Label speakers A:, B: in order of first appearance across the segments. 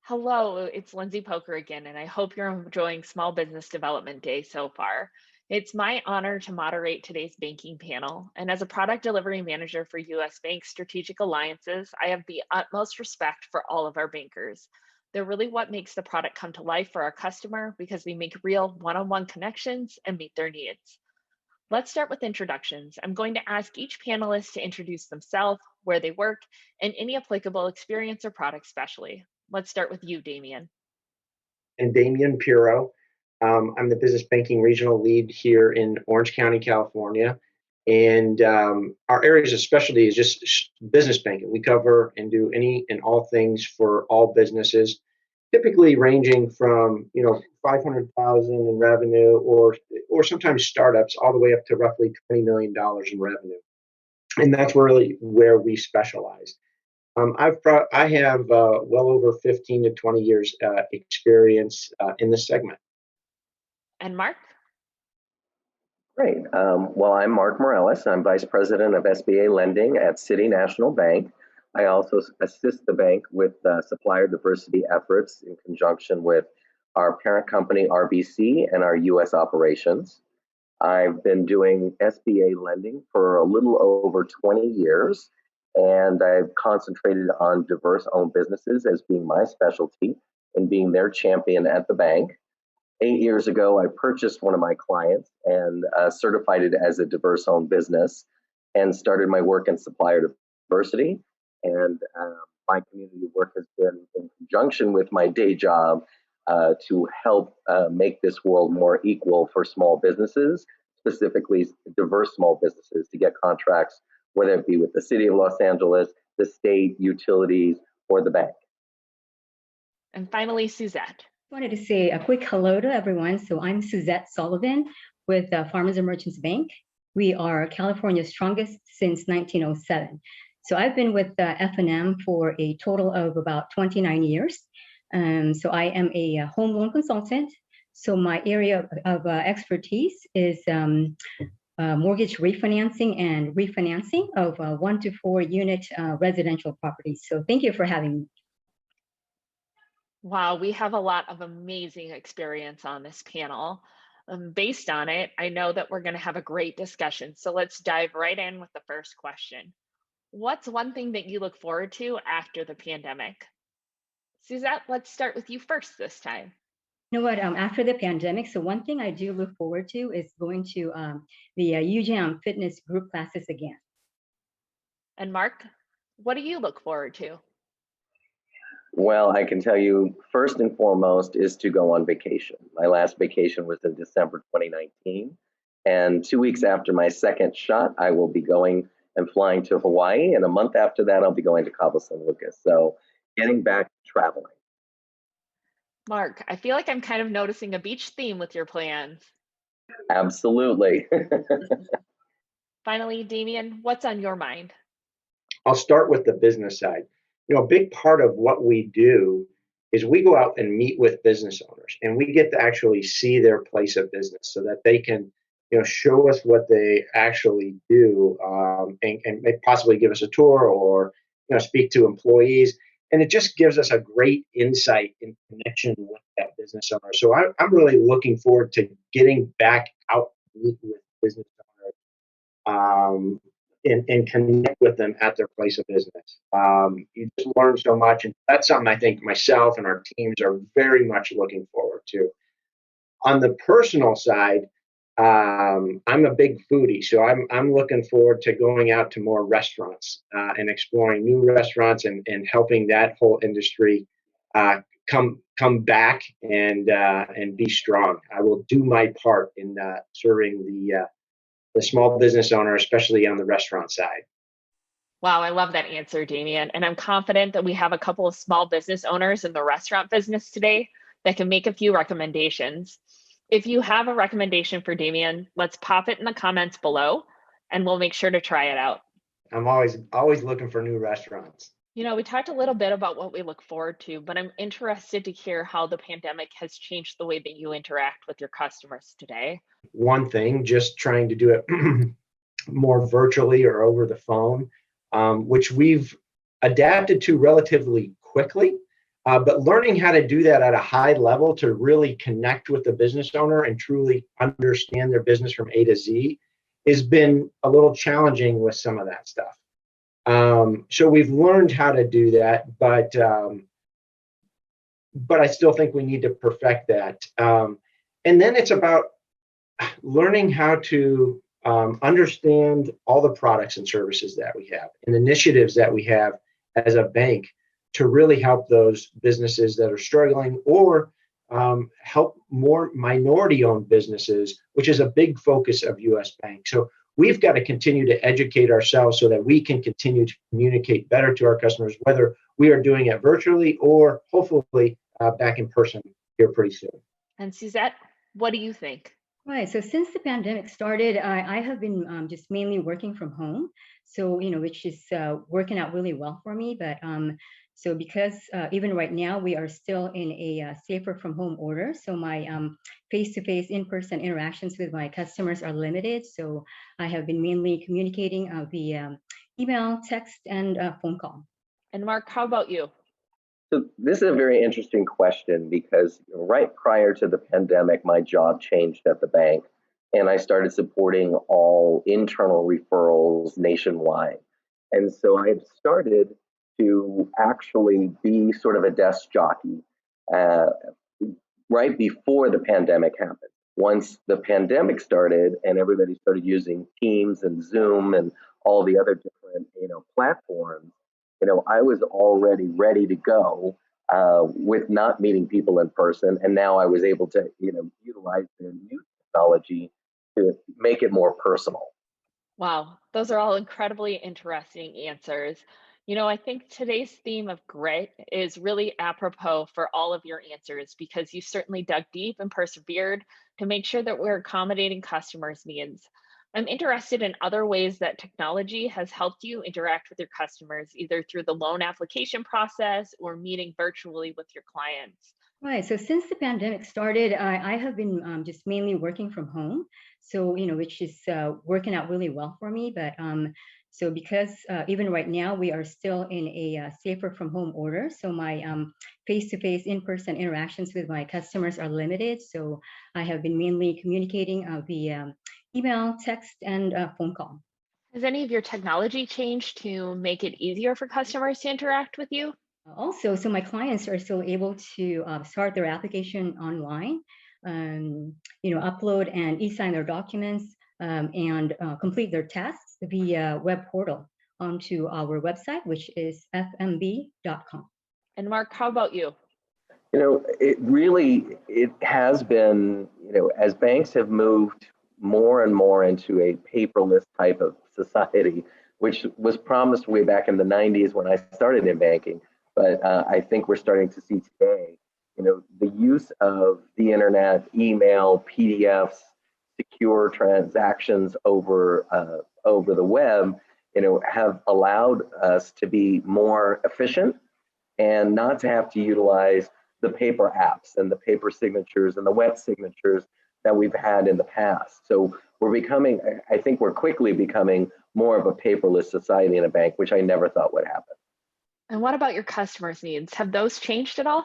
A: Hello, it's Lindsey Poker again, and I hope you're enjoying Small Business Development Day so far. It's my honor to moderate today's banking panel. And as a product delivery manager for US Bank Strategic Alliances, I have the utmost respect for all of our bankers. They're really what makes the product come to life for our customer because we make real one on one connections and meet their needs. Let's start with introductions. I'm going to ask each panelist to introduce themselves, where they work, and any applicable experience or product specially. Let's start with you, Damien.
B: And Damian Piro. I'm the business banking regional lead here in Orange County, California. And our areas of specialty is just business banking. We cover and do any and all things for all businesses, typically ranging from 500,000 in revenue, or sometimes startups, all the way up to roughly $20 million in revenue. And that's really where we specialize. I have well over 15 to 20 years experience in this segment.
A: And Mark?
C: Great. Well, I'm Mark Morales. I'm Vice President of SBA Lending at City National Bank. I also assist the bank with supplier diversity efforts in conjunction with our parent company, RBC, and our U.S. operations. I've been doing SBA lending for a little over 20 years, and I've concentrated on diverse-owned businesses as being my specialty and being their champion at the bank. 8 years ago, I purchased one of my clients and certified it as a diverse-owned business and started my work in supplier diversity. And my community work has been in conjunction with my day job to help make this world more equal for small businesses, specifically diverse small businesses, to get contracts, whether it be with the city of Los Angeles, the state, utilities, or the bank.
A: And finally, Suzette.
D: I wanted to say a quick hello to everyone. So I'm Suzette Sullivan with Farmers and Merchants Bank. We are California's strongest since 1907. So I've been with F&M for a total of about 29 years. So I am a home loan consultant. So my area of expertise is mortgage refinancing and refinancing of 1 to 4 unit residential properties. So thank you for having me.
A: Wow, we have a lot of amazing experience on this panel. Based on it, I know that we're going to have a great discussion. So let's dive right in with the first question. What's one thing that you look forward to after the pandemic? Suzette, let's start with you first this time.
D: You know what, after the pandemic, so one thing I do look forward to is going to the UJAM fitness group classes again.
A: And Mark, what do you look forward to?
C: Well, I can tell you, first and foremost, is to go on vacation. My last vacation was in December 2019. And 2 weeks after my second shot, I will be going and flying to Hawaii. And a month after that, I'll be going to Cabo San Lucas. So getting back traveling.
A: Mark, I feel like I'm kind of noticing a beach theme with your plans.
C: Absolutely.
A: Finally, Damien, what's on your mind?
B: I'll start with the business side. A big part of what we do is we go out and meet with business owners, and we get to actually see their place of business so that they can, show us what they actually do, and possibly give us a tour or, speak to employees. And it just gives us a great insight and connection with that business owner. So I'm really looking forward to getting back out to meet with business owners. And connect with them at their place of business. You just learn so much, and that's something I think myself and our teams are very much looking forward to. On the personal side, I'm a big foodie, so I'm looking forward to going out to more restaurants and exploring new restaurants and helping that whole industry come back and be strong. I will do my part in serving the small business owner, especially on the restaurant side.
A: Wow, I love that answer, Damien. And I'm confident that we have a couple of small business owners in the restaurant business today that can make a few recommendations. If you have a recommendation for Damien, let's pop it in the comments below and we'll make sure to try it out.
B: I'm always looking for new restaurants.
A: We talked a little bit about what we look forward to, but I'm interested to hear how the pandemic has changed the way that you interact with your customers today.
B: One thing, just trying to do it more virtually or over the phone, which we've adapted to relatively quickly. But learning how to do that at a high level to really connect with the business owner and truly understand their business from A to Z has been a little challenging with some of that stuff. So we've learned how to do that, but I still think we need to perfect that. And then it's about learning how to understand all the products and services that we have and initiatives that we have as a bank to really help those businesses that are struggling, or help more minority-owned businesses, which is a big focus of US Bank. So we've got to continue to educate ourselves so that we can continue to communicate better to our customers, whether we are doing it virtually or hopefully back in person here pretty soon.
A: And Suzette, what do you think?
D: Right. So since the pandemic started, I have been just mainly working from home. So, which is working out really well for me. But so because even right now we are still in a safer from home order. So my face-to-face in-person interactions with my customers are limited. So I have been mainly communicating via email, text, and phone call.
A: And Mark, how about you?
C: So this is a very interesting question because right prior to the pandemic, my job changed at the bank and I started supporting all internal referrals nationwide. And so I had started to actually be sort of a desk jockey right before the pandemic happened. Once the pandemic started and everybody started using Teams and Zoom and all the other different platforms, I was already ready to go with not meeting people in person, and now I was able to utilize the new technology to make it more personal.
A: Wow, those are all incredibly interesting answers. I think today's theme of grit is really apropos for all of your answers because you certainly dug deep and persevered to make sure that we're accommodating customers' needs. I'm interested in other ways that technology has helped you interact with your customers, either through the loan application process or meeting virtually with your clients.
D: Right. So since the pandemic started, I have been just mainly working from home. So, which is working out really well for me. But so because even right now we are still in a safer from home order. So my face-to-face in-person interactions with my customers are limited. So I have been mainly communicating via email, text, and phone call.
A: Has any of your technology changed to make it easier for customers to interact with you?
D: Also, so my clients are still able to start their application online, upload and e-sign their documents, and complete their tasks via web portal onto our website, which is fmb.com.
A: And Mark, how about you?
C: It has been, as banks have moved more and more into a paperless type of society, which was promised way back in the 90s when I started in banking. But I think we're starting to see today, the use of the internet, email, PDFs, secure transactions over the web, have allowed us to be more efficient and not to have to utilize the paper apps and the paper signatures and the wet signatures that we've had in the past. So I think we're quickly becoming more of a paperless society in a bank, which I never thought would happen.
A: And what about your customers' needs? Have those changed at all?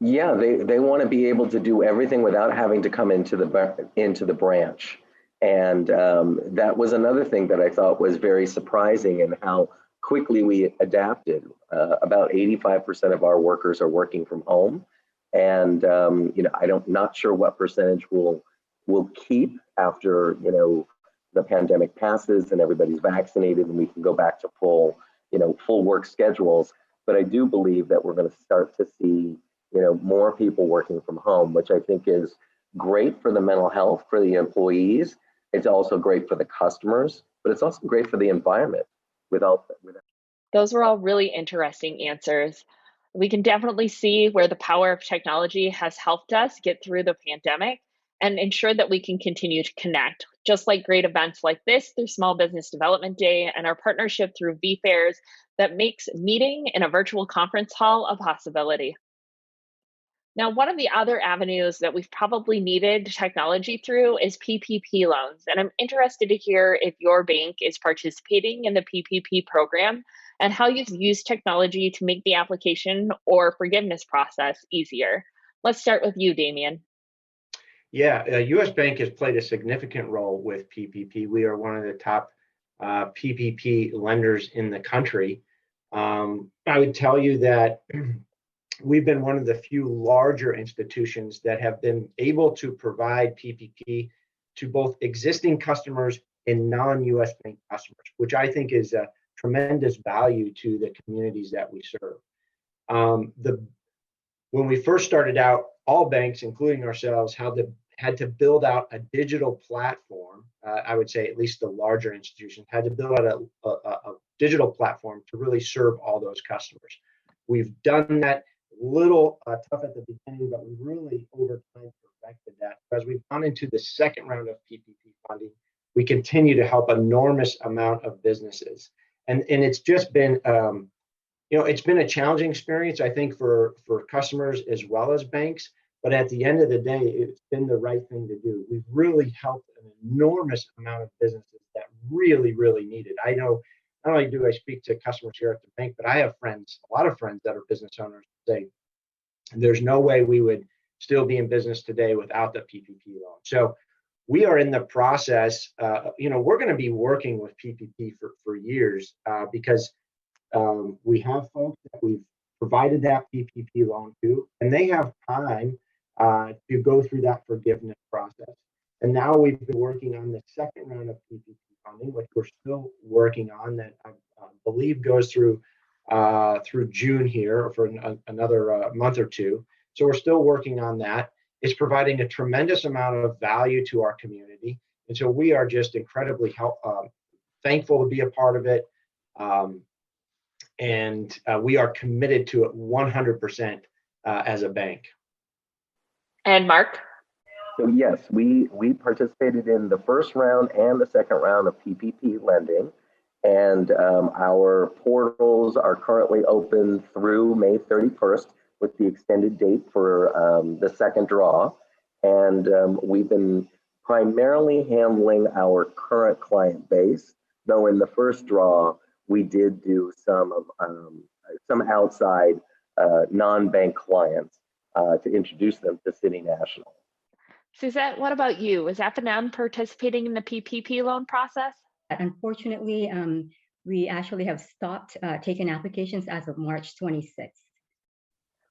C: Yeah, they want to be able to do everything without having to come into the branch. And that was another thing that I thought was very surprising in how quickly we adapted. About 85% of our workers are working from home. And, I'm not sure what percentage we'll keep after, the pandemic passes and everybody's vaccinated and we can go back to full work schedules. But I do believe that we're going to start to see, more people working from home, which I think is great for the mental health for the employees. It's also great for the customers, but it's also great for the environment.
A: Those were all really interesting answers. We can definitely see where the power of technology has helped us get through the pandemic and ensure that we can continue to connect, just like great events like this through Small Business Development Day and our partnership through VFairs that makes meeting in a virtual conference hall a possibility. Now, one of the other avenues that we've probably needed technology through is PPP loans. And I'm interested to hear if your bank is participating in the PPP program and how you've used technology to make the application or forgiveness process easier. Let's start with you, Damien.
B: Yeah, U.S. Bank has played a significant role with PPP. We are one of the top PPP lenders in the country. I would tell you that we've been one of the few larger institutions that have been able to provide PPP to both existing customers and non-U.S. Bank customers, which I think is a tremendous value to the communities that we serve. When we first started out, all banks, including ourselves, had to build out a digital platform. I would say at least the larger institutions had to build out a digital platform to really serve all those customers. We've done that. Little tough at the beginning, but we really over time perfected that. As we've gone into the second round of PPP funding, we continue to help enormous amount of businesses, and it's just been it's been a challenging experience, I think, for customers as well as banks. But at the end of the day, it's been the right thing to do. We've really helped an enormous amount of businesses that really, really need it. I know not only do I speak to customers here at the bank, but I have friends, a lot of friends that are business owners, say there's no way we would still be in business today without the PPP loan. So we are in the process. We're going to be working with PPP for years because we have folks that we've provided that PPP loan to, and they have time to go through that forgiveness process. And now we've been working on the second round of PPP funding, which we're still working on, that I believe goes through June here, or for another month or two. So we're still working on that. It's providing a tremendous amount of value to our community, and so we are just incredibly thankful to be a part of it. And we are committed to it 100% as a bank.
A: And Mark?
C: So yes, we participated in the first round and the second round of PPP lending, and our portals are currently open through May 31st with the extended date for the second draw. And we've been primarily handling our current client base, though in the first draw, we did do some outside non-bank clients to introduce them to City National.
A: Suzette, what about you? Is F&M participating in the PPP loan process?
D: Unfortunately, we actually have stopped taking applications as of March 26th.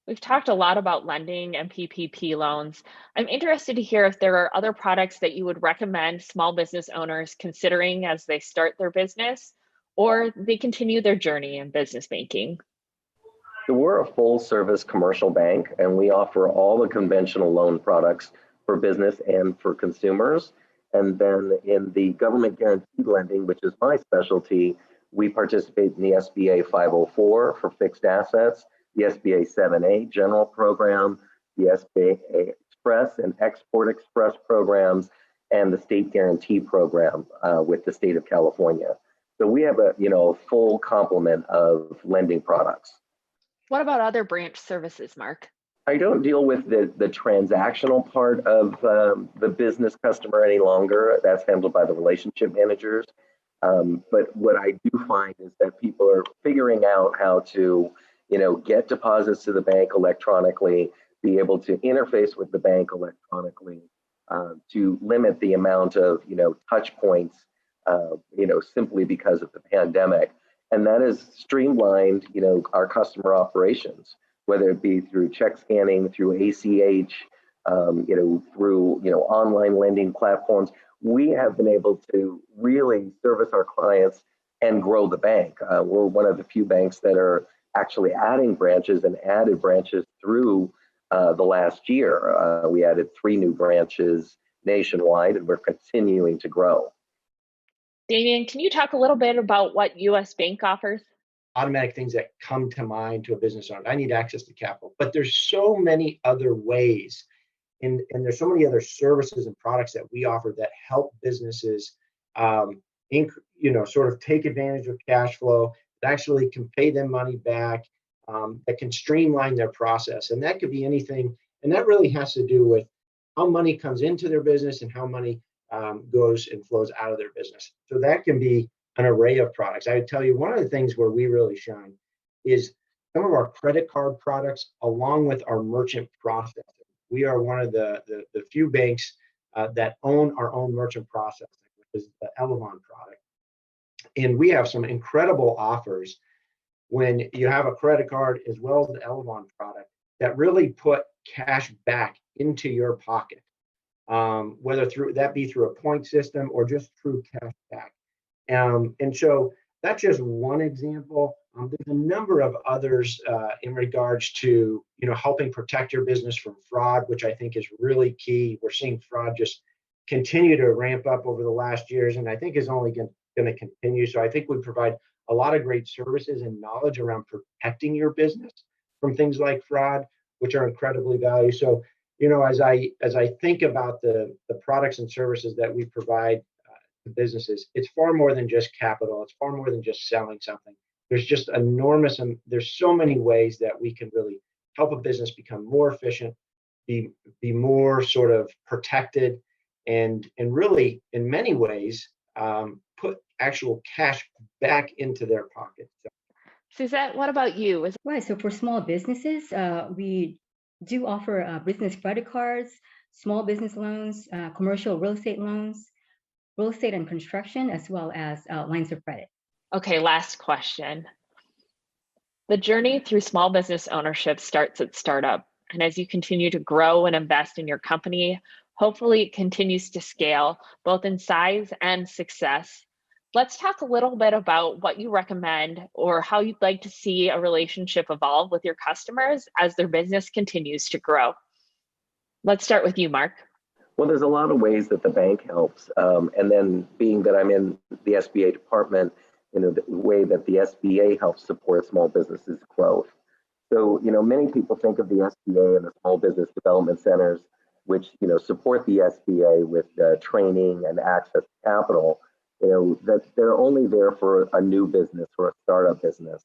A: We've talked a lot about lending and PPP loans. I'm interested to hear if there are other products that you would recommend small business owners considering as they start their business or they continue their journey in business banking.
C: So we're a full service commercial bank, and we offer all the conventional loan products for business and for consumers. And then in the government guaranteed lending, which is my specialty, we participate in the SBA 504 for fixed assets, the SBA 7A general program, the SBA Express and Export Express programs, and the state guarantee program with the state of California. So we have a full complement of lending products.
A: What about other branch services, Mark?
C: I don't deal with the transactional part of the business customer any longer. That's handled by the relationship managers. But what I do find is that people are figuring out how to, get deposits to the bank electronically, be able to interface with the bank electronically, to limit the amount of, touch points, simply because of the pandemic. And that has streamlined, our customer operations, whether it be through check scanning, through ACH, through, online lending platforms. We have been able to really service our clients and grow the bank. We're one of the few banks that are actually adding branches and added branches through the last year. We added 3 new branches nationwide, and we're continuing to grow.
A: Damien, can you talk a little bit about what U.S. Bank offers?
B: Automatic things that come to mind to a business owner. I need access to capital, but there's so many other ways, and there's so many other services and products that we offer that help businesses, sort of take advantage of cash flow, that actually can pay them money back, that can streamline their process. And that could be anything, and that really has to do with how money comes into their business and how money goes and flows out of their business. So that can be an array of products. I would tell you one of the things where we really shine is some of our credit card products, along with our merchant processing. We are one of the few banks that own our own merchant processing, which is the Elevon product. And we have some incredible offers when you have a credit card as well as the Elevon product that really put cash back into your pocket, whether through that be through a point system or just through cash back. And so that's just one example. There's a number of others in regards to helping protect your business from fraud, which I think is really key. We're seeing fraud just continue to ramp up over the last years, and I think is only going to continue. So I think we provide a lot of great services and knowledge around protecting your business from things like fraud, which are incredibly valuable. So as I think about the products and services that we provide to businesses, it's far more than just capital. It's far more than just selling something. There's just enormous, and there's so many ways that we can really help a business become more efficient, be more sort of protected, and really in many ways put actual cash back into their pocket.
A: Suzette, what about you?
D: Right. So for small businesses, we do offer business credit cards, small business loans, commercial real estate loans, real estate and construction, as well as lines of credit.
A: Okay, last question. The journey through small business ownership starts at startup. And as you continue to grow and invest in your company, hopefully it continues to scale both in size and success. Let's talk a little bit about what you recommend or how you'd like to see a relationship evolve with your customers as their business continues to grow. Let's start with you, Mark.
C: Well, there's a lot of ways that the bank helps. And then being that I'm in the SBA department, the way that the SBA helps support small businesses growth. So, many people think of the SBA and the small business development centers, which, support the SBA with training and access to capital, that they're only there for a new business or a startup business.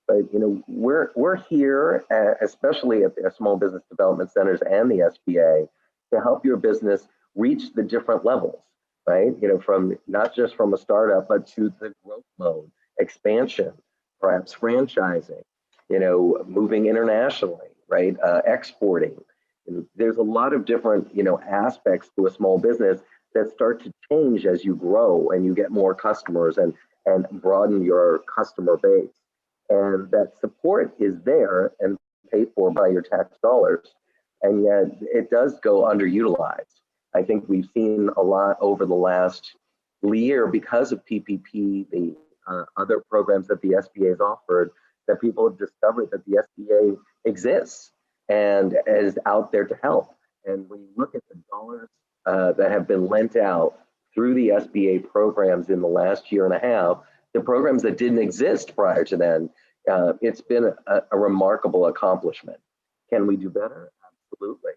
C: But, we're here, especially at the small business development centers and the SBA, to help your business reach the different levels, right? From not just from a startup, but to the growth mode, expansion, perhaps franchising, moving internationally, right? Exporting. There's a lot of different, aspects to a small business that start to change as you grow and you get more customers and broaden your customer base. And that support is there and paid for by your tax dollars. And yet it does go underutilized. I think we've seen a lot over the last year because of PPP, the other programs that the SBA has offered, that people have discovered that the SBA exists and is out there to help. And when you look at the dollars that have been lent out through the SBA programs in the last year and a half, the programs that didn't exist prior to then, it's been a remarkable accomplishment. Can we do better? Absolutely.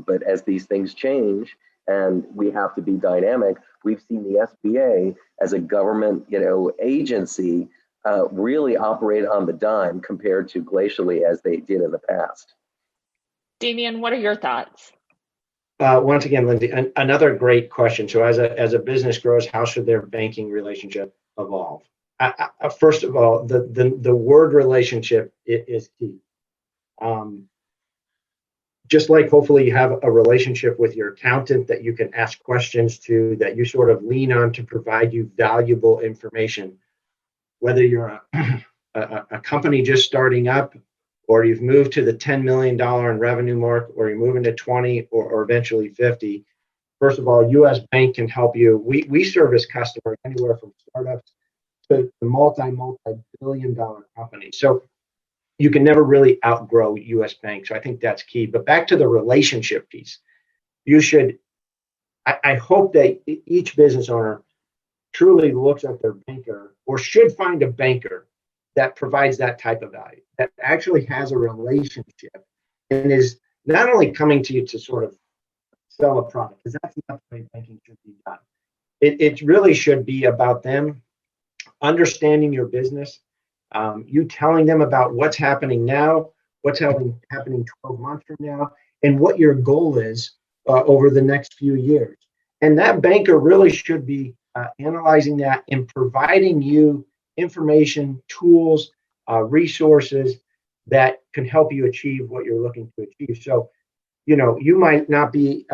C: But as these things change and we have to be dynamic, we've seen the SBA as a government, agency really operate on the dime compared to glacially as they did in the past.
A: Damian, what are your thoughts?
B: Once again, Lindsey, another great question. So as a business grows, how should their banking relationship evolve? First of all, the word relationship is key. Just like hopefully you have a relationship with your accountant that you can ask questions to, that you sort of lean on to provide you valuable information, whether you're a company just starting up, or you've moved to the $10 million in revenue mark, or you're moving to 20 or eventually 50. First of all, US Bank can help you. We service customers anywhere from startups to multi-billion dollar companies. So you can never really outgrow US Bank. So I think that's key. But back to the relationship piece, I hope that each business owner truly looks at their banker, or should find a banker that provides that type of value, that actually has a relationship and is not only coming to you to sort of sell a product, because that's not the way banking should be done. It really should be about them understanding your business, you telling them about what's happening now, what's happening 12 months from now, and what your goal is over the next few years. And that banker really should be analyzing that and providing you information, tools, resources that can help you achieve what you're looking to achieve. So, you might not be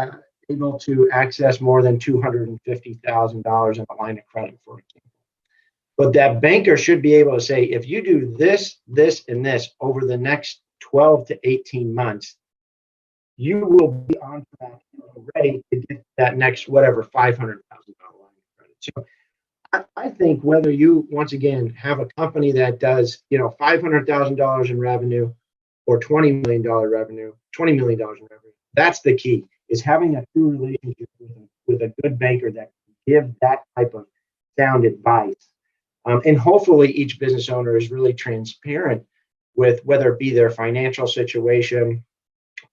B: able to access more than $250,000 in a line of credit, for example. But that banker should be able to say, if you do this, this, and this over the next 12 to 18 months, you will be on track and ready to get that next whatever $500,000 line of credit. So I think whether you, once again, have a company that does, $500,000 in revenue or $20 million revenue, $20 million in revenue, that's the key, is having a true relationship with a good banker that can give that type of sound advice. And hopefully each business owner is really transparent with whether it be their financial situation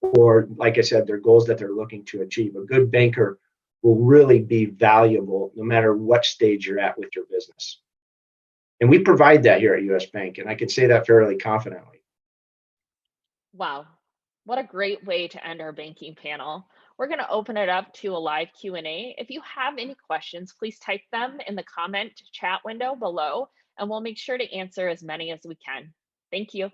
B: or, like I said, their goals that they're looking to achieve. A good banker will really be valuable no matter what stage you're at with your business. And we provide that here at US Bank, and I can say that fairly confidently.
A: Wow, what a great way to end our banking panel. We're going to open it up to a live Q&A. If you have any questions, please type them in the comment chat window below, and we'll make sure to answer as many as we can. Thank you.